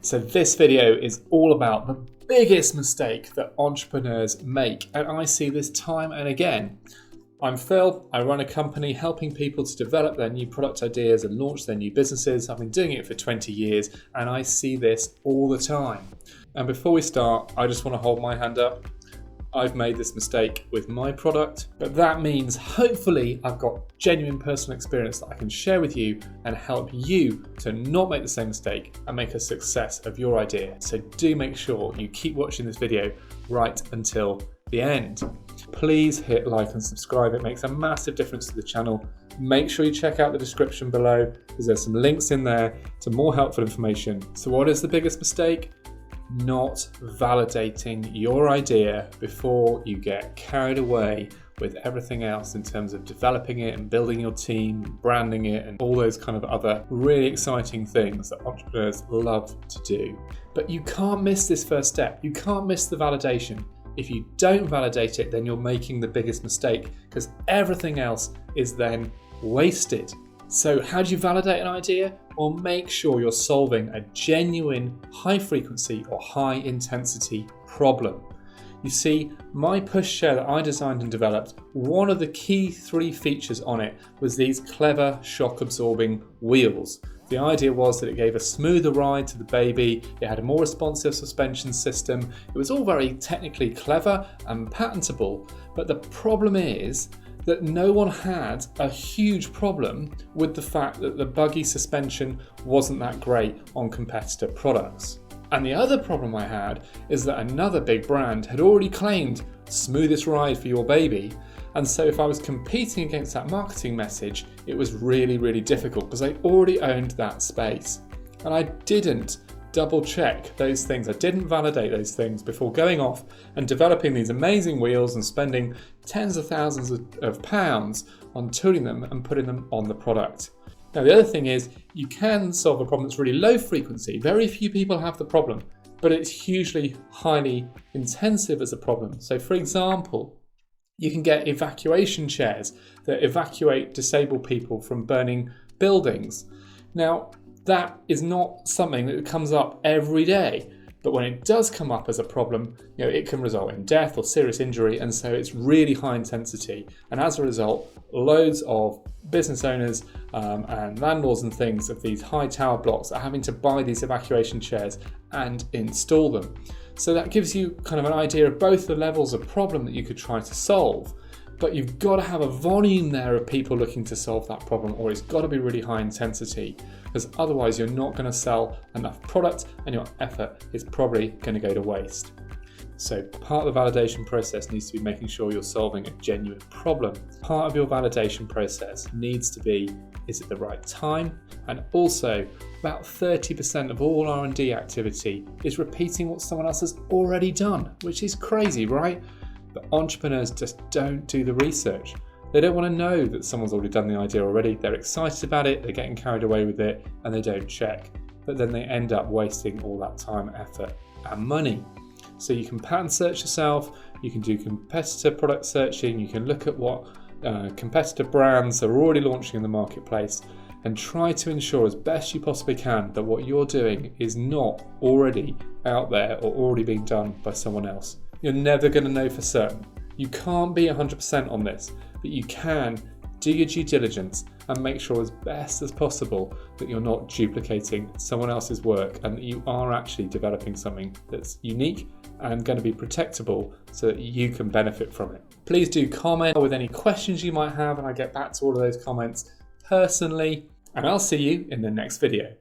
So this video is all about the biggest mistake that entrepreneurs make, and I see this time and again. I'm Phil, I run a company helping people to develop their new product ideas and launch their new businesses. I've been doing it for 20 years and I see this all the time. And before we start, I just want to hold my hand up. I've made this mistake with my product, but that means hopefully I've got genuine personal experience that I can share with you and help you to not make the same mistake and make a success of your idea. So do make sure you keep watching this video right until the end. Please hit like and subscribe. It makes a massive difference to the channel. Make sure you check out the description below because there's some links in there to more helpful information. So what is the biggest mistake? Not validating your idea before you get carried away with everything else in terms of developing it and building your team, branding it, and all those kind of other really exciting things that entrepreneurs love to do. But you can't miss this first step. You can't miss the validation. If you don't validate it, then you're making the biggest mistake because everything else is then wasted. So how do you validate an idea? Well, make sure you're solving a genuine high frequency or high intensity problem. You see, my pushchair that I designed and developed, one of the key 3 features on it was these clever shock absorbing wheels. The idea was that it gave a smoother ride to the baby, it had a more responsive suspension system, it was all very technically clever and patentable, but the problem is that no one had a huge problem with the fact that the buggy suspension wasn't that great on competitor products. And the other problem I had is that another big brand had already claimed smoothest ride for your baby. And so if I was competing against that marketing message, it was really, really difficult because I already owned that space. And I didn't double check those things. I didn't validate those things before going off and developing these amazing wheels and spending tens of thousands of pounds on tooling them and putting them on the product. Now, the other thing is you can solve a problem that's really low frequency. Very few people have the problem, but it's hugely highly intensive as a problem. So for example, you can get evacuation chairs that evacuate disabled people from burning buildings. Now, that is not something that comes up every day, but when it does come up as a problem, it can result in death or serious injury, and so it's really high intensity. And as a result, loads of business owners and landlords and things of these high tower blocks are having to buy these evacuation chairs and install them. So that gives you kind of an idea of both the levels of problem that you could try to solve, but you've got to have a volume there of people looking to solve that problem, or it's got to be really high intensity, because otherwise you're not going to sell enough product and your effort is probably going to go to waste. So part of the validation process needs to be making sure you're solving a genuine problem. Part of your validation process needs to be, is it the right time? And also, about 30% of all R&D activity is repeating what someone else has already done, which is crazy, right? But entrepreneurs just don't do the research. They don't want to know that someone's already done the idea already. They're excited about it, they're getting carried away with it, and they don't check. But then they end up wasting all that time, effort, and money. So you can pattern search yourself, you can do competitor product searching, you can look at what competitor brands are already launching in the marketplace, and try to ensure as best you possibly can that what you're doing is not already out there or already being done by someone else. You're never going to know for certain. You can't be 100% on this, but you can do your due diligence and make sure as best as possible that you're not duplicating someone else's work and that you are actually developing something that's unique and going to be protectable so that you can benefit from it. Please do comment with any questions you might have, and I get back to all of those comments personally, and I'll see you in the next video.